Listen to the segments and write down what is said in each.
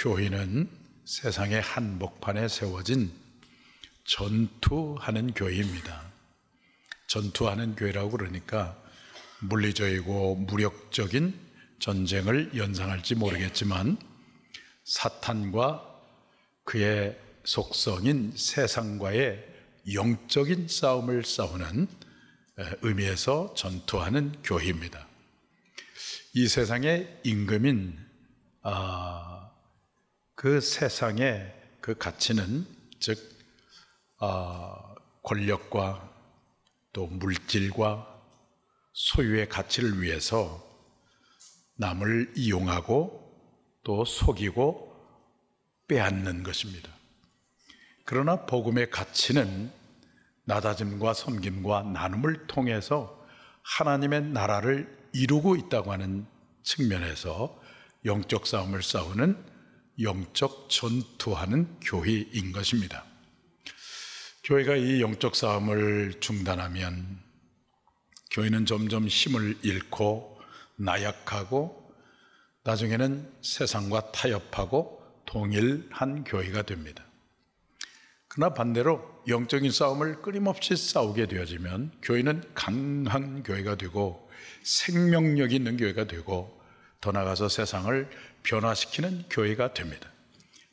교회는 세상의 한복판에 세워진 전투하는 교회입니다. 전투하는 교회라고 그러니까 물리적이고 무력적인 전쟁을 연상할지 모르겠지만 사탄과 그의 속성인 세상과의 영적인 싸움을 싸우는 의미에서 전투하는 교회입니다. 이 세상의 임금인 그 세상의 그 가치는 즉 권력과 또 물질과 소유의 가치를 위해서 남을 이용하고 또 속이고 빼앗는 것입니다. 그러나 복음의 가치는 나다짐과 섬김과 나눔을 통해서 하나님의 나라를 이루고 있다고 하는 측면에서 영적 싸움을 싸우는 영적 전투하는 교회인 것입니다. 교회가 이 영적 싸움을 중단하면 교회는 점점 힘을 잃고 나약하고 나중에는 세상과 타협하고 동일한 교회가 됩니다. 그러나 반대로 영적인 싸움을 끊임없이 싸우게 되어지면 교회는 강한 교회가 되고 생명력 있는 교회가 되고 더 나아가서 세상을 변화시키는 교회가 됩니다.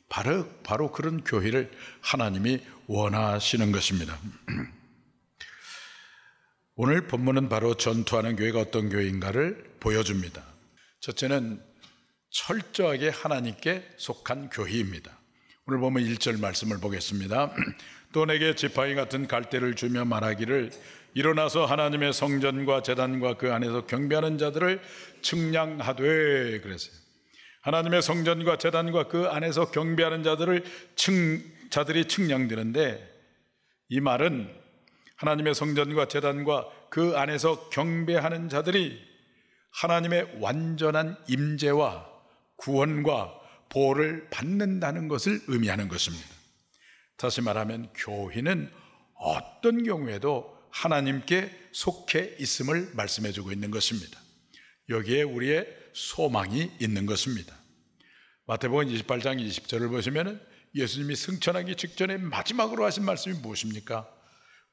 바로 그런 교회를 하나님이 원하시는 것입니다. 오늘 본문은 바로 전투하는 교회가 어떤 교회인가를 보여줍니다. 첫째는 철저하게 하나님께 속한 교회입니다. 오늘 보면 1절 말씀을 보겠습니다. 또 내게 지팡이 같은 갈대를 주며 말하기를 일어나서 하나님의 성전과 제단과 그 안에서 경배하는 자들을 측량하되 그랬어요. 하나님의 성전과 제단과 그 안에서 경배하는 자들이 측량되는데 이 말은 하나님의 성전과 제단과 그 안에서 경배하는 자들이 하나님의 완전한 임재와 구원과 보호를 받는다는 것을 의미하는 것입니다. 다시 말하면 교회는 어떤 경우에도 하나님께 속해 있음을 말씀해 주고 있는 것입니다. 여기에 우리의 소망이 있는 것입니다. 마태복음 28장 20절을 보시면 예수님이 승천하기 직전에 마지막으로 하신 말씀이 무엇입니까?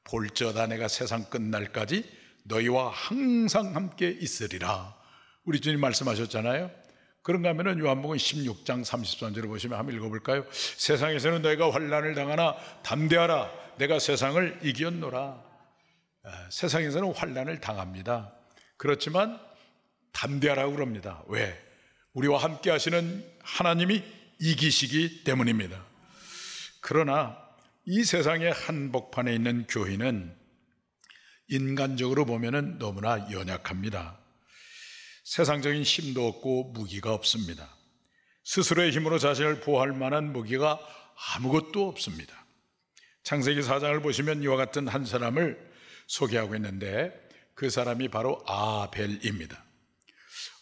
볼지어다 내가 세상 끝날까지 너희와 항상 함께 있으리라. 우리 주님 말씀하셨잖아요. 그런가 하면 요한복음 16장 33절을 보시면 한번 읽어볼까요? 세상에서는 너희가 환난을 당하나 담대하라 내가 세상을 이겼노라. 세상에서는 환난을 당합니다. 그렇지만 담대하라고 그럽니다. 왜? 우리와 함께 하시는 하나님이 이기시기 때문입니다. 그러나 이 세상의 한복판에 있는 교회는 인간적으로 보면 너무나 연약합니다. 세상적인 힘도 없고 무기가 없습니다. 스스로의 힘으로 자신을 보호할 만한 무기가 아무것도 없습니다. 창세기 4장을 보시면 이와 같은 한 사람을 소개하고 있는데 그 사람이 바로 아벨입니다.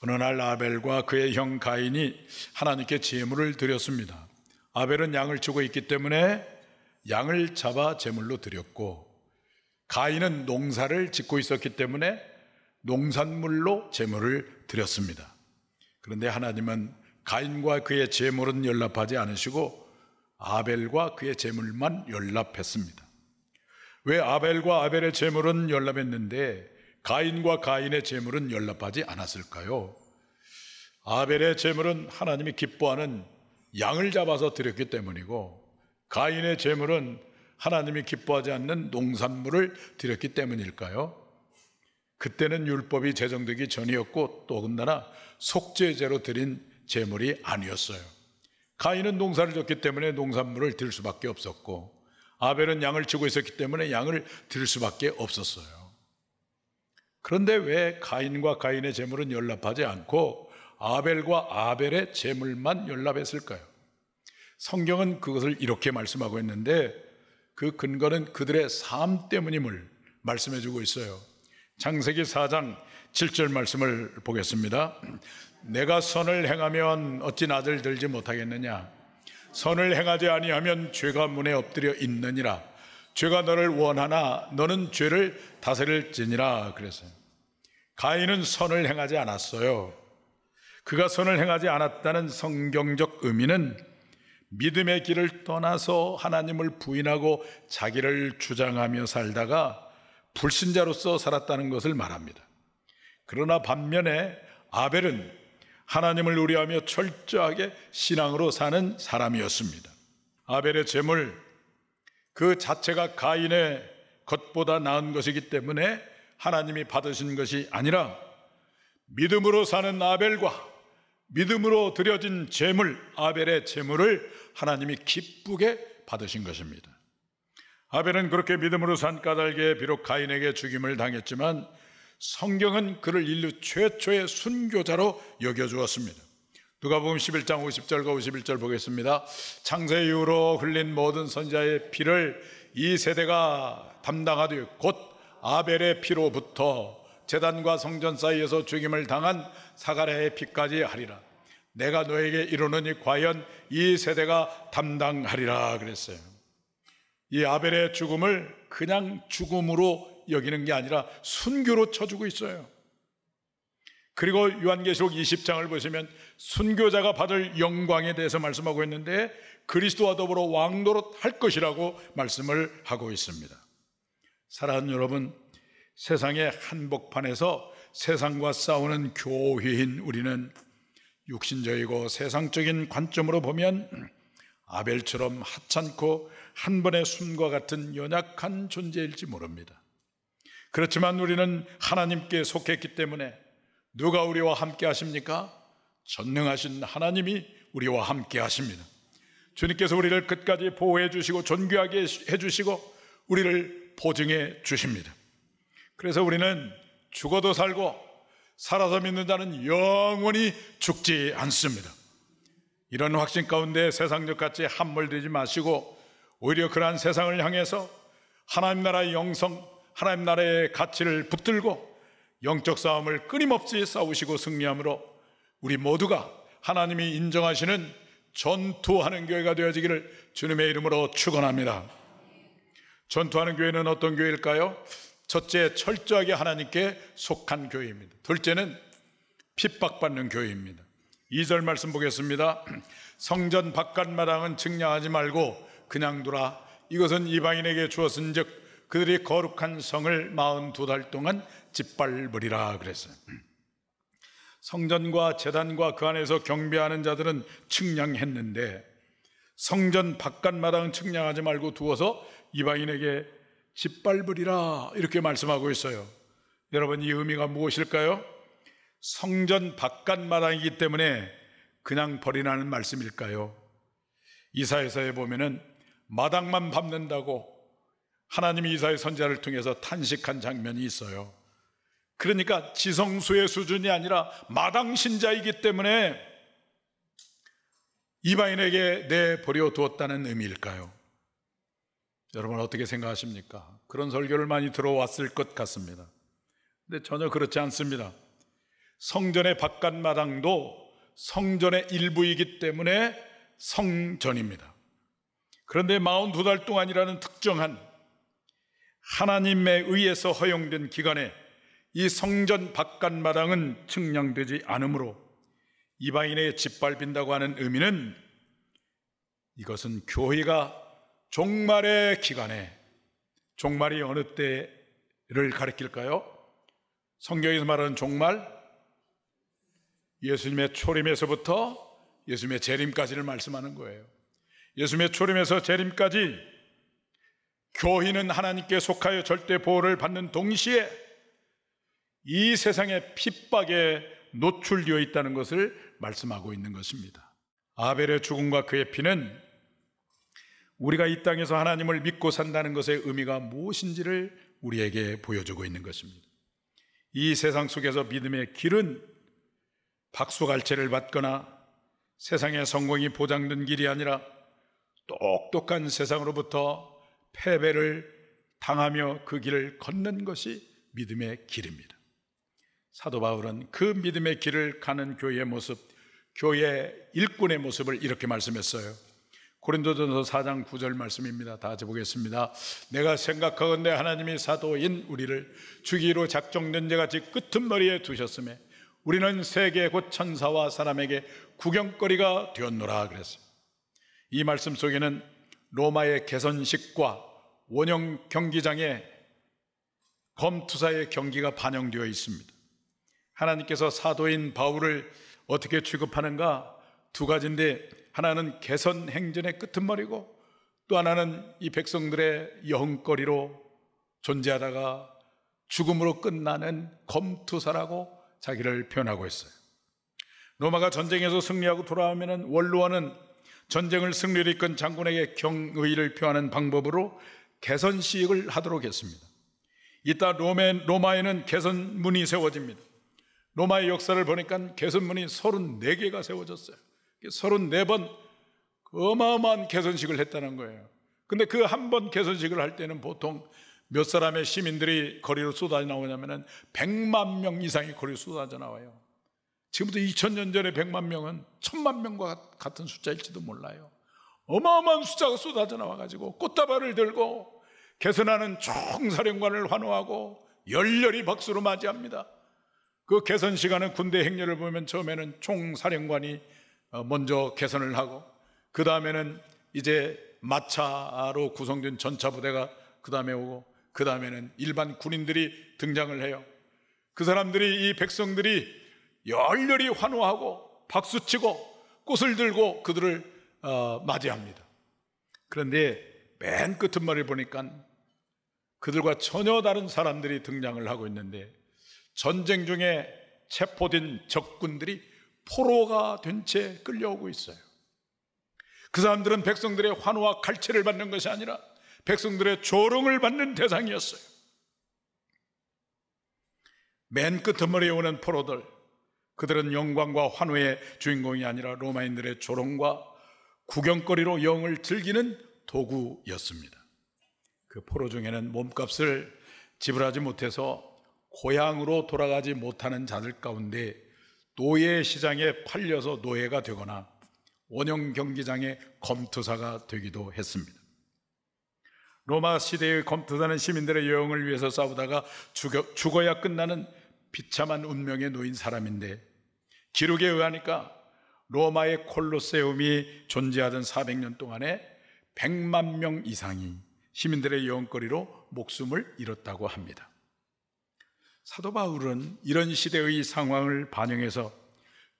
어느 날 아벨과 그의 형 가인이 하나님께 제물을 드렸습니다. 아벨은 양을 치고 있기 때문에 양을 잡아 제물로 드렸고 가인은 농사를 짓고 있었기 때문에 농산물로 제물을 드렸습니다. 그런데 하나님은 가인과 그의 제물은 연락하지 않으시고 아벨과 그의 제물만 연락했습니다. 왜 아벨과 아벨의 제물은 연락했는데 가인과 가인의 제물은 연락하지 않았을까요? 아벨의 제물은 하나님이 기뻐하는 양을 잡아서 드렸기 때문이고 가인의 제물은 하나님이 기뻐하지 않는 농산물을 드렸기 때문일까요? 그때는 율법이 제정되기 전이었고 또 더군다나 속죄제로 드린 제물이 아니었어요. 가인은 농사를 졌기 때문에 농산물을 드릴 수밖에 없었고 아벨은 양을 치고 있었기 때문에 양을 드릴 수밖에 없었어요. 그런데 왜 가인과 가인의 제물은 연락하지 않고 아벨과 아벨의 제물만 연락했을까요? 성경은 그것을 이렇게 말씀하고 있는데 그 근거는 그들의 삶 때문임을 말씀해 주고 있어요. 창세기 4장 7절 말씀을 보겠습니다. 내가 선을 행하면 어찌 낯을 들지 못하겠느냐? 선을 행하지 아니하면 죄가 문에 엎드려 있느니라. 죄가 너를 원하나 너는 죄를 다스릴지니라. 그랬어요. 가인은 선을 행하지 않았어요. 그가 선을 행하지 않았다는 성경적 의미는 믿음의 길을 떠나서 하나님을 부인하고 자기를 주장하며 살다가 불신자로서 살았다는 것을 말합니다. 그러나 반면에 아벨은 하나님을 의뢰하며 철저하게 신앙으로 사는 사람이었습니다. 아벨의 제물 그 자체가 가인의 것보다 나은 것이기 때문에 하나님이 받으신 것이 아니라 믿음으로 사는 아벨과 믿음으로 드려진 제물, 아벨의 제물을 하나님이 기쁘게 받으신 것입니다. 아벨은 그렇게 믿음으로 산 까닭에 비록 가인에게 죽임을 당했지만 성경은 그를 인류 최초의 순교자로 여겨주었습니다. 누가복음 11장 50절과 51절 보겠습니다. 창세 이후로 흘린 모든 선지자의 피를 이 세대가 담당하되 곧 아벨의 피로부터 제단과 성전 사이에서 죽임을 당한 사가랴의 피까지 하리라. 내가 너에게 이르노니 과연 이 세대가 담당하리라 그랬어요. 이 아벨의 죽음을 그냥 죽음으로 여기는 게 아니라 순교로 쳐주고 있어요. 그리고 요한계시록 20장을 보시면 순교자가 받을 영광에 대해서 말씀하고 있는데 그리스도와 더불어 왕노릇 할 것이라고 말씀을 하고 있습니다. 사랑하는 여러분, 세상의 한복판에서 세상과 싸우는 교회인 우리는 육신적이고 세상적인 관점으로 보면 아벨처럼 하찮고 한 번의 숨과 같은 연약한 존재일지 모릅니다. 그렇지만 우리는 하나님께 속했기 때문에 누가 우리와 함께 하십니까? 전능하신 하나님이 우리와 함께 하십니다. 주님께서 우리를 끝까지 보호해 주시고 존귀하게 해주시고 우리를 보증해 주십니다. 그래서 우리는 죽어도 살고 살아서 믿는 자는 영원히 죽지 않습니다. 이런 확신 가운데 세상적 같이 함몰되지 마시고 오히려 그러한 세상을 향해서 하나님 나라의 영성, 하나님 나라의 가치를 붙들고 영적 싸움을 끊임없이 싸우시고 승리함으로 우리 모두가 하나님이 인정하시는 전투하는 교회가 되어지기를 주님의 이름으로 축원합니다. 전투하는 교회는 어떤 교회일까요? 첫째, 철저하게 하나님께 속한 교회입니다. 둘째는 핍박받는 교회입니다. 2절 말씀 보겠습니다. 성전 바깥마당은 측량하지 말고 그냥 두라. 이것은 이방인에게 주었은즉 그들이 거룩한 성을 42달 동안 짓밟으리라 그랬어요. 성전과 제단과 그 안에서 경배하는 자들은 측량했는데 성전 바깥마당은 측량하지 말고 두어서 이방인에게 짓밟으리라 이렇게 말씀하고 있어요. 여러분, 이 의미가 무엇일까요? 성전 바깥마당이기 때문에 그냥 버리라는 말씀일까요? 이사야서에 보면은 마당만 밟는다고 하나님이 이사야 선지자를 통해서 탄식한 장면이 있어요. 그러니까 지성소의 수준이 아니라 마당 신자이기 때문에 이방인에게 내버려 두었다는 의미일까요? 여러분 어떻게 생각하십니까? 그런 설교를 많이 들어왔을 것 같습니다. 근데 전혀 그렇지 않습니다. 성전의 바깥마당도 성전의 일부이기 때문에 성전입니다. 그런데 42달 동안이라는 특정한 하나님에 의해서 허용된 기간에 이 성전 바깥마당은 측량되지 않으므로 이방인에게 짓밟힌다고 하는 의미는 이것은 교회가 종말의 기간에, 종말이 어느 때를 가리킬까요? 성경에서 말하는 종말, 예수님의 초림에서부터 예수님의 재림까지를 말씀하는 거예요. 예수님의 초림에서 재림까지 교인은 하나님께 속하여 절대 보호를 받는 동시에 이 세상의 핍박에 노출되어 있다는 것을 말씀하고 있는 것입니다. 아벨의 죽음과 그의 피는 우리가 이 땅에서 하나님을 믿고 산다는 것의 의미가 무엇인지를 우리에게 보여주고 있는 것입니다. 이 세상 속에서 믿음의 길은 박수갈채를 받거나 세상의 성공이 보장된 길이 아니라 똑똑한 세상으로부터 패배를 당하며 그 길을 걷는 것이 믿음의 길입니다. 사도 바울은 그 믿음의 길을 가는 교회의 모습, 교회 일꾼의 모습을 이렇게 말씀했어요. 고린도전서 4장 9절 말씀입니다. 다 같이 보겠습니다. 내가 생각하건대 하나님이 사도인 우리를 주기로 작정된 자같이 끄트머리에 두셨음에 우리는 세계 곧 천사와 사람에게 구경거리가 되었노라 그랬어요. 이 말씀 속에는 로마의 개선식과 원형 경기장의 검투사의 경기가 반영되어 있습니다. 하나님께서 사도인 바울을 어떻게 취급하는가? 두 가지인데, 하나는 개선 행전의 끄트머리고 또 하나는 이 백성들의 여흥거리로 존재하다가 죽음으로 끝나는 검투사라고 자기를 표현하고 있어요. 로마가 전쟁에서 승리하고 돌아오면 원로원은 전쟁을 승리로 이끈 장군에게 경의를 표하는 방법으로 개선식을 하도록 했습니다. 이따 로마에는 개선문이 세워집니다. 로마의 역사를 보니까 개선문이 34개가 세워졌어요. 34번 어마어마한 개선식을 했다는 거예요. 근데 그 한 번 개선식을 할 때는 보통 몇 사람의 시민들이 거리로 쏟아져 나오냐면 100만 명 이상이 거리로 쏟아져 나와요. 지금부터 2000년 전에 100만 명은 1000만 명과 같은 숫자일지도 몰라요. 어마어마한 숫자가 쏟아져 나와가지고 꽃다발을 들고 개선하는 총사령관을 환호하고 열렬히 박수로 맞이합니다. 그 개선 시간은 군대 행렬을 보면 처음에는 총사령관이 먼저 개선을 하고, 그 다음에는 이제 마차로 구성된 전차부대가 그 다음에 오고, 그 다음에는 일반 군인들이 등장을 해요. 그 사람들이, 이 백성들이 열렬히 환호하고 박수치고 꽃을 들고 그들을 맞이합니다. 그런데 맨 끝머리 보니까 그들과 전혀 다른 사람들이 등장을 하고 있는데, 전쟁 중에 체포된 적군들이 포로가 된 채 끌려오고 있어요. 그 사람들은 백성들의 환호와 갈채를 받는 것이 아니라 백성들의 조롱을 받는 대상이었어요. 맨 끝머리에 오는 포로들, 그들은 영광과 환호의 주인공이 아니라 로마인들의 조롱과 구경거리로 영을 즐기는 도구였습니다. 그 포로 중에는 몸값을 지불하지 못해서 고향으로 돌아가지 못하는 자들 가운데 노예 시장에 팔려서 노예가 되거나 원형 경기장의 검투사가 되기도 했습니다. 로마 시대의 검투사는 시민들의 여영을 위해서 싸우다가 죽어야 끝나는 비참한 운명에 놓인 사람인데, 기록에 의하니까 로마의 콜로세움이 존재하던 400년 동안에 100만 명 이상이 시민들의 여행거리로 목숨을 잃었다고 합니다. 사도 바울은 이런 시대의 상황을 반영해서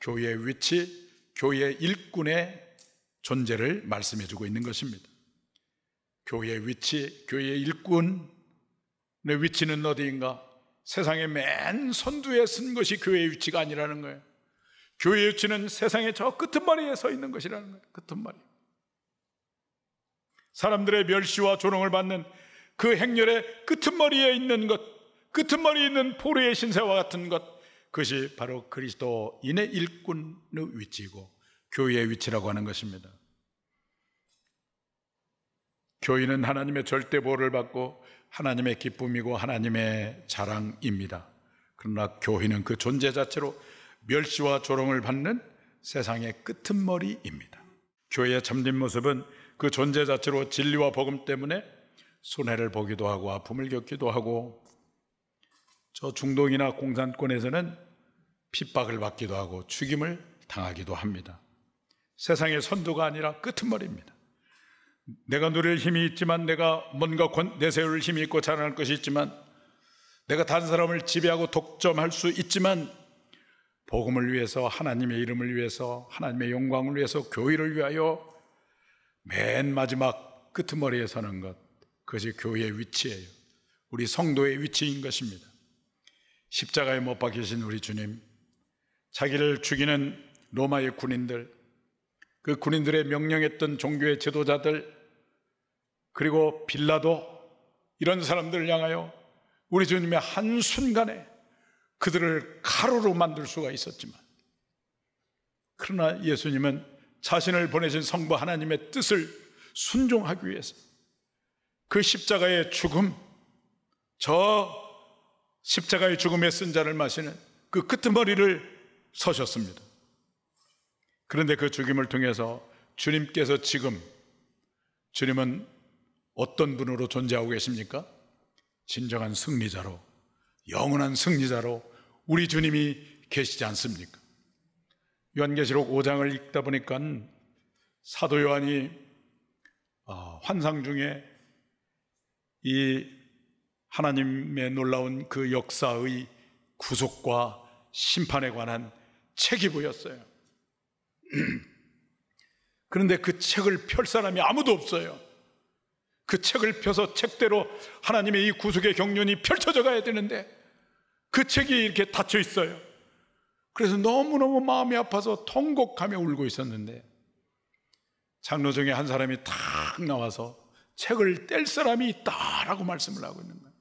교회의 위치, 교회의 일꾼의 존재를 말씀해주고 있는 것입니다. 교회의 위치, 교회의 일꾼의 위치는 어디인가? 세상의 맨 선두에 선 것이 교회의 위치가 아니라는 거예요. 교회의 위치는 세상의 저 끄트머리에 서 있는 것이라는 거예요. 끄트머리. 사람들의 멸시와 조롱을 받는 그 행렬의 끄트머리에 있는 것, 끄트머리에 있는 포로의 신세와 같은 것, 그것이 바로 그리스도인의 일꾼의 위치이고 교회의 위치라고 하는 것입니다. 교인은 하나님의 절대 보호를 받고 하나님의 기쁨이고 하나님의 자랑입니다. 그러나 교회는 그 존재 자체로 멸시와 조롱을 받는 세상의 끄트머리입니다. 교회의 참된 모습은 그 존재 자체로 진리와 복음 때문에 손해를 보기도 하고 아픔을 겪기도 하고, 저 중동이나 공산권에서는 핍박을 받기도 하고 죽임을 당하기도 합니다. 세상의 선두가 아니라 끄트머리입니다. 내가 누릴 힘이 있지만, 내가 뭔가 내세울 힘이 있고 자랑할 것이 있지만, 내가 다른 사람을 지배하고 독점할 수 있지만, 복음을 위해서, 하나님의 이름을 위해서, 하나님의 영광을 위해서, 교회를 위하여 맨 마지막 끄트머리에 서는 것, 그것이 교회의 위치예요. 우리 성도의 위치인 것입니다. 십자가에 못 박히신 우리 주님, 자기를 죽이는 로마의 군인들, 그 군인들의 명령했던 종교의 지도자들, 그리고 빌라도, 이런 사람들을 향하여 우리 주님의 한순간에 그들을 가루로 만들 수가 있었지만, 그러나 예수님은 자신을 보내신 성부 하나님의 뜻을 순종하기 위해서 그 십자가의 죽음, 저 십자가의 죽음의 쓴자를 마시는 그 끄트머리를 서셨습니다. 그런데 그 죽임을 통해서 주님께서 지금, 주님은 어떤 분으로 존재하고 계십니까? 진정한 승리자로, 영원한 승리자로 우리 주님이 계시지 않습니까? 요한계시록 5장을 읽다 보니까 사도 요한이 환상 중에 이 하나님의 놀라운 그 역사의 구속과 심판에 관한 책이 보였어요. 그런데 그 책을 펼 사람이 아무도 없어요. 그 책을 펴서 책대로 하나님의 이 구속의 경륜이 펼쳐져 가야 되는데 그 책이 이렇게 닫혀 있어요. 그래서 너무너무 마음이 아파서 통곡하며 울고 있었는데 장로 중에 한 사람이 탁 나와서 책을 뗄 사람이 있다라고 말씀을 하고 있는 거예요.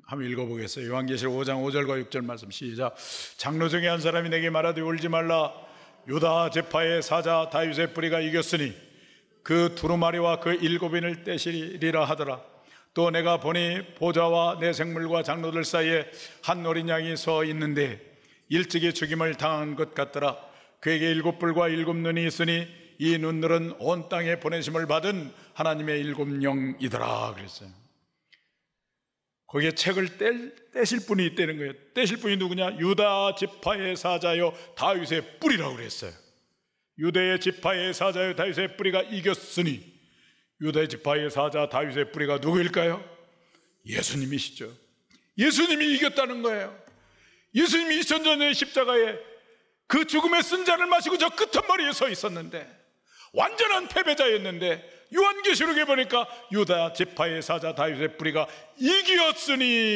한번 읽어보겠어요. 요한계시록 5장 5절과 6절 말씀 시작. 장로 중에 한 사람이 내게 말하되 울지 말라. 유다 지파의 사자 다윗의 뿌리가 이겼으니 그 두루마리와 그 7인을 떼시리라 하더라. 또 내가 보니 보좌와 내 생물과 장로들 사이에 한 어린 양이 서 있는데 일찍이 죽임을 당한 것 같더라. 그에게 7뿔과 7눈이 있으니 이 눈들은 온 땅에 보내심을 받은 하나님의 7영이더라 그랬어요. 거기에 책을 떼실 분이 있다는 거예요. 떼실 분이 누구냐? 유다 지파의 사자요 다윗의 뿌리라고 그랬어요. 유다의 지파의 사자요 다윗의 뿌리가 이겼으니, 유다의 지파의 사자 다윗의 뿌리가 누구일까요? 예수님이시죠. 예수님이 이겼다는 거예요. 예수님이 2000년 전의 십자가에 그 죽음의 쓴잔을 마시고 저 끄트머리에 서 있었는데, 완전한 패배자였는데 요한계시록에 보니까 유다 지파의 사자 다윗의 뿌리가 이겼으니.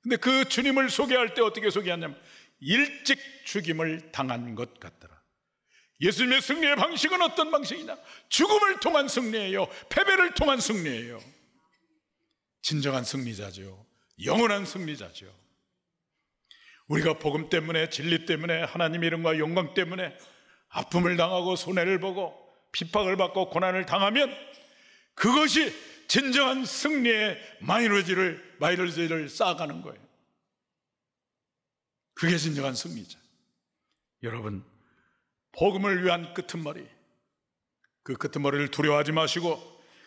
근데 그 주님을 소개할 때 어떻게 소개하냐면 일찍 죽임을 당한 것 같더라. 예수님의 승리의 방식은 어떤 방식이냐? 죽음을 통한 승리예요. 패배를 통한 승리예요. 진정한 승리자죠. 영원한 승리자죠. 우리가 복음 때문에, 진리 때문에, 하나님의 이름과 영광 때문에 아픔을 당하고 손해를 보고 핍박을 받고 고난을 당하면 그것이 진정한 승리의 마이너지를 쌓아가는 거예요. 그게 진정한 승리자. 여러분, 복음을 위한 끄트머리, 그 끄트머리를 두려워하지 마시고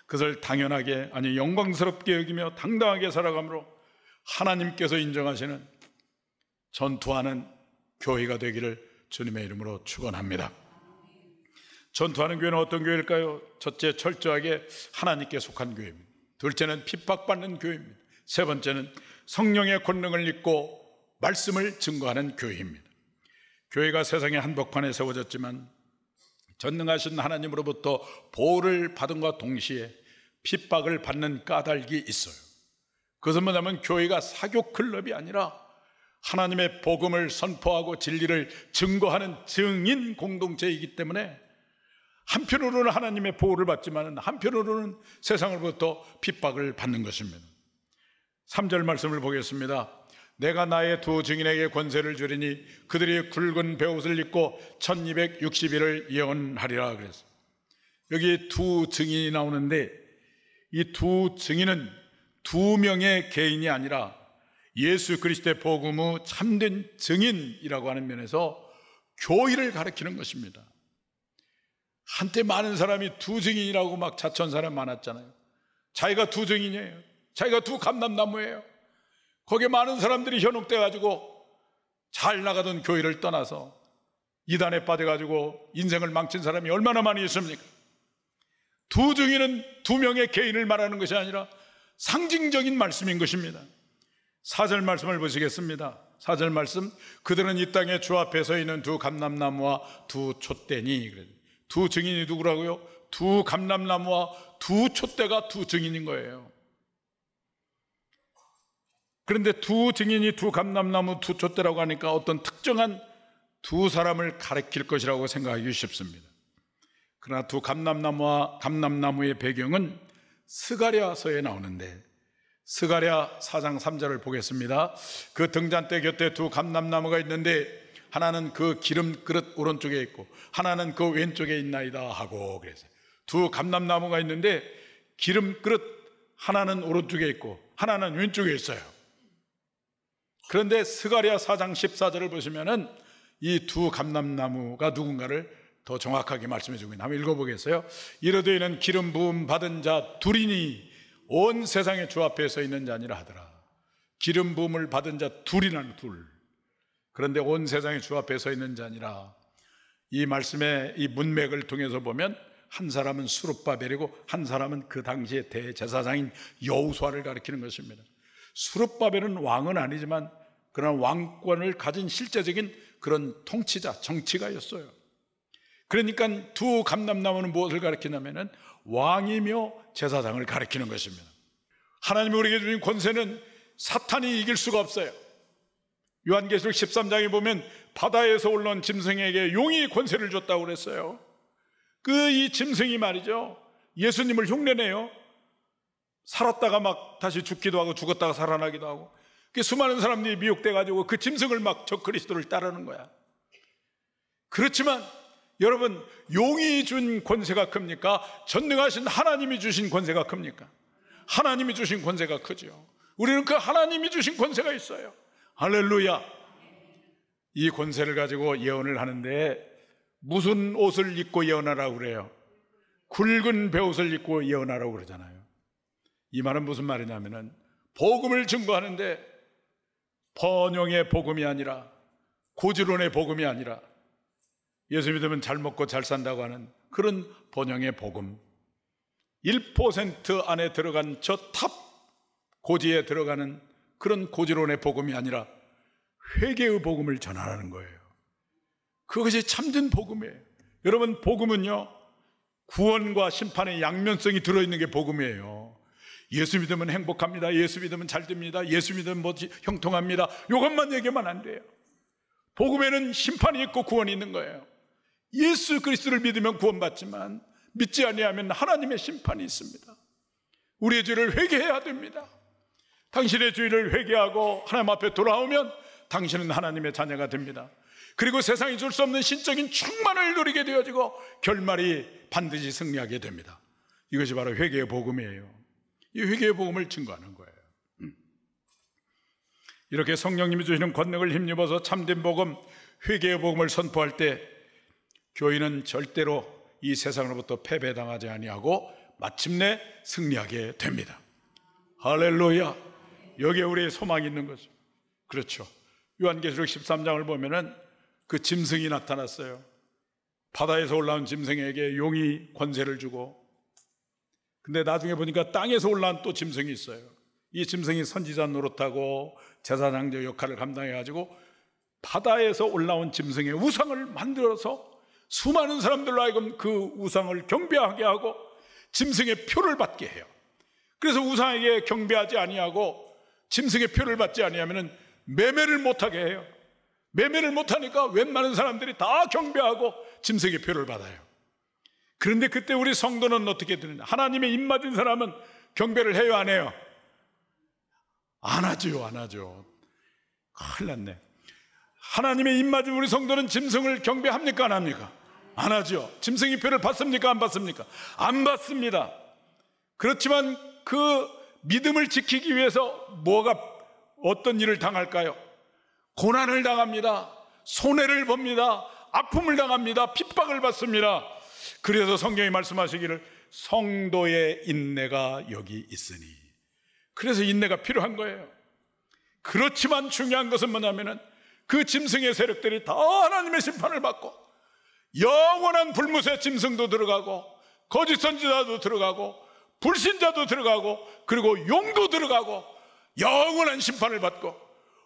그것을 당연하게, 아니 영광스럽게 여기며 당당하게 살아감으로 하나님께서 인정하시는 전투하는 교회가 되기를 주님의 이름으로 축원합니다. 전투하는 교회는 어떤 교회일까요? 첫째, 철저하게 하나님께 속한 교회입니다. 둘째는 핍박받는 교회입니다. 세 번째는 성령의 권능을 입고 말씀을 증거하는 교회입니다. 교회가 세상의 한복판에 세워졌지만 전능하신 하나님으로부터 보호를 받음과 동시에 핍박을 받는 까닭이 있어요. 그것은 뭐냐면 교회가 사교 클럽이 아니라 하나님의 복음을 선포하고 진리를 증거하는 증인 공동체이기 때문에 한편으로는 하나님의 보호를 받지만 한편으로는 세상으로부터 핍박을 받는 것입니다. 3절 말씀을 보겠습니다. 내가 나의 두 증인에게 권세를 주리니 그들이 굵은 베옷을 입고 1260일을 예언하리라 그랬어요. 여기 두 증인이 나오는데 이 두 증인은 두 명의 개인이 아니라 예수 그리스도의 복음 후 참된 증인이라고 하는 면에서 교회를 가리키는 것입니다. 한때 많은 사람이 두 증인이라고 막 자처한 사람 많았잖아요. 자기가 두 증인이에요. 자기가 두 감람나무예요. 거기에 많은 사람들이 현혹돼가지고 잘 나가던 교회를 떠나서 이단에 빠져가지고 인생을 망친 사람이 얼마나 많이 있습니까? 두 증인은 두 명의 개인을 말하는 것이 아니라 상징적인 말씀인 것입니다. 4절 말씀을 보시겠습니다. 4절 말씀, 그들은 이 땅에 주 앞에 서 있는 두 감람나무와 두 촛대니. 두 증인이 누구라고요? 두 감람나무와 두 촛대가 두 증인인 거예요. 그런데 두 증인이 두 감람나무 두 촛대라고 하니까 어떤 특정한 두 사람을 가리킬 것이라고 생각하기 쉽습니다. 그러나 두 감람나무와 감람나무의 배경은 스가랴서에 나오는데, 스가랴 4장 3절을 보겠습니다. 그 등잔대 곁에 두 감람나무가 있는데 하나는 그 기름 그릇 오른쪽에 있고 하나는 그 왼쪽에 있나이다 하고 그랬어요. 두 감람나무가 있는데 기름 그릇 하나는 오른쪽에 있고 하나는 왼쪽에 있어요. 그런데 스가랴 4장 14절을 보시면은 이 두 감람나무가 누군가를 더 정확하게 말씀해 주고 있는, 한번 읽어보겠어요. 이르되 이는 기름 부음 받은 자 둘이니 온 세상의 주 앞에 서 있는 자니라 하더라. 기름 부음을 받은 자 둘이라는 둘. 그런데 온 세상의 주 앞에 서 있는 자니라. 이 말씀의 이 문맥을 통해서 보면 한 사람은 수룹바벨이고 한 사람은 그 당시의 대제사장인 여호수아를 가리키는 것입니다. 수룹바벨은 왕은 아니지만 그런 왕권을 가진 실제적인 그런 통치자, 정치가였어요. 그러니까 두 감람나무는 무엇을 가리키냐면은 왕이며 제사장을 가리키는 것입니다. 하나님이 우리에게 주신 권세는 사탄이 이길 수가 없어요. 요한계시록 13장에 보면 바다에서 올라온 짐승에게 용이 권세를 줬다고 그랬어요. 이 짐승이 말이죠, 예수님을 흉내내요. 살았다가 막 다시 죽기도 하고 죽었다가 살아나기도 하고, 수많은 사람들이 미혹돼가지고 그 짐승을 막 저 그리스도를 따르는 거야. 그렇지만 여러분, 용이 준 권세가 큽니까? 전능하신 하나님이 주신 권세가 큽니까? 하나님이 주신 권세가 크죠. 우리는 그 하나님이 주신 권세가 있어요. 할렐루야. 이 권세를 가지고 예언을 하는데 무슨 옷을 입고 예언하라고 그래요? 굵은 베옷을 입고 예언하라고 그러잖아요. 이 말은 무슨 말이냐면은 복음을 증거하는데 번영의 복음이 아니라, 고지론의 복음이 아니라, 예수 믿으면 잘 먹고 잘 산다고 하는 그런 번영의 복음, 1% 안에 들어간 저 탑 고지에 들어가는 그런 고지론의 복음이 아니라 회개의 복음을 전하라는 거예요. 그것이 참된 복음이에요. 여러분, 복음은요, 구원과 심판의 양면성이 들어있는 게 복음이에요. 예수 믿으면 행복합니다, 예수 믿으면 잘 됩니다, 예수 믿으면 형통합니다, 이것만 얘기하면 안 돼요. 복음에는 심판이 있고 구원이 있는 거예요. 예수 그리스도를 믿으면 구원받지만 믿지 아니하면 하나님의 심판이 있습니다. 우리의 죄를 회개해야 됩니다. 당신의 죄를 회개하고 하나님 앞에 돌아오면 당신은 하나님의 자녀가 됩니다. 그리고 세상이 줄 수 없는 신적인 충만을 누리게 되어지고 결말이 반드시 승리하게 됩니다. 이것이 바로 회개의 복음이에요. 이 회개의 복음을 증거하는 거예요. 이렇게 성령님이 주시는 권능을 힘입어서 참된 복음, 회개의 복음을 선포할 때 교인은 절대로 이 세상으로부터 패배당하지 아니하고 마침내 승리하게 됩니다. 할렐루야. 여기에 우리의 소망이 있는 거죠. 그렇죠. 요한계시록 13장을 보면은 그 짐승이 나타났어요. 바다에서 올라온 짐승에게 용이 권세를 주고, 근데 나중에 보니까 땅에서 올라온 또 짐승이 있어요. 이 짐승이 선지자 노릇하고 제사장적 역할을 감당해가지고 바다에서 올라온 짐승의 우상을 만들어서 수많은 사람들로 하여금 그 우상을 경배하게 하고 짐승의 표를 받게 해요. 그래서 우상에게 경배하지 아니하고 짐승의 표를 받지 아니하면 매매를 못하게 해요. 매매를 못하니까 웬만한 사람들이 다 경배하고 짐승의 표를 받아요. 그런데 그때 우리 성도는 어떻게 되느냐? 하나님의 입맞은 사람은 경배를 해요, 안 해요? 안 하죠, 안 하죠. 큰일 났네. 하나님의 입맞은 우리 성도는 짐승을 경배합니까, 안 합니까? 안 하죠. 짐승의 표를 받습니까, 안 받습니까? 안 받습니다. 그렇지만 그 믿음을 지키기 위해서 어떤 일을 당할까요? 고난을 당합니다. 손해를 봅니다. 아픔을 당합니다. 핍박을 받습니다. 그래서 성경이 말씀하시기를 성도의 인내가 여기 있으니, 그래서 인내가 필요한 거예요. 그렇지만 중요한 것은 뭐냐면은 그 짐승의 세력들이 다 하나님의 심판을 받고 영원한 불못의 짐승도 들어가고 거짓 선지자도 들어가고 불신자도 들어가고 그리고 용도 들어가고 영원한 심판을 받고,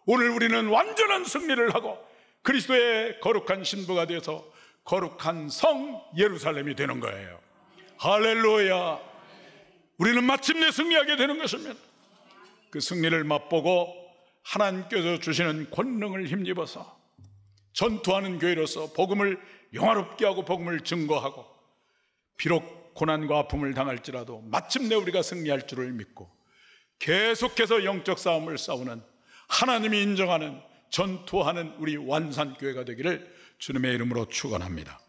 오늘 우리는 완전한 승리를 하고 그리스도의 거룩한 신부가 되어서 거룩한 성 예루살렘이 되는 거예요. 할렐루야. 우리는 마침내 승리하게 되는 것입니다. 그 승리를 맛보고 하나님께서 주시는 권능을 힘입어서 전투하는 교회로서 복음을 영화롭게 하고 복음을 증거하고, 비록 고난과 아픔을 당할지라도 마침내 우리가 승리할 줄을 믿고 계속해서 영적 싸움을 싸우는, 하나님이 인정하는 전투하는 우리 완산교회가 되기를 주님의 이름으로 축원합니다.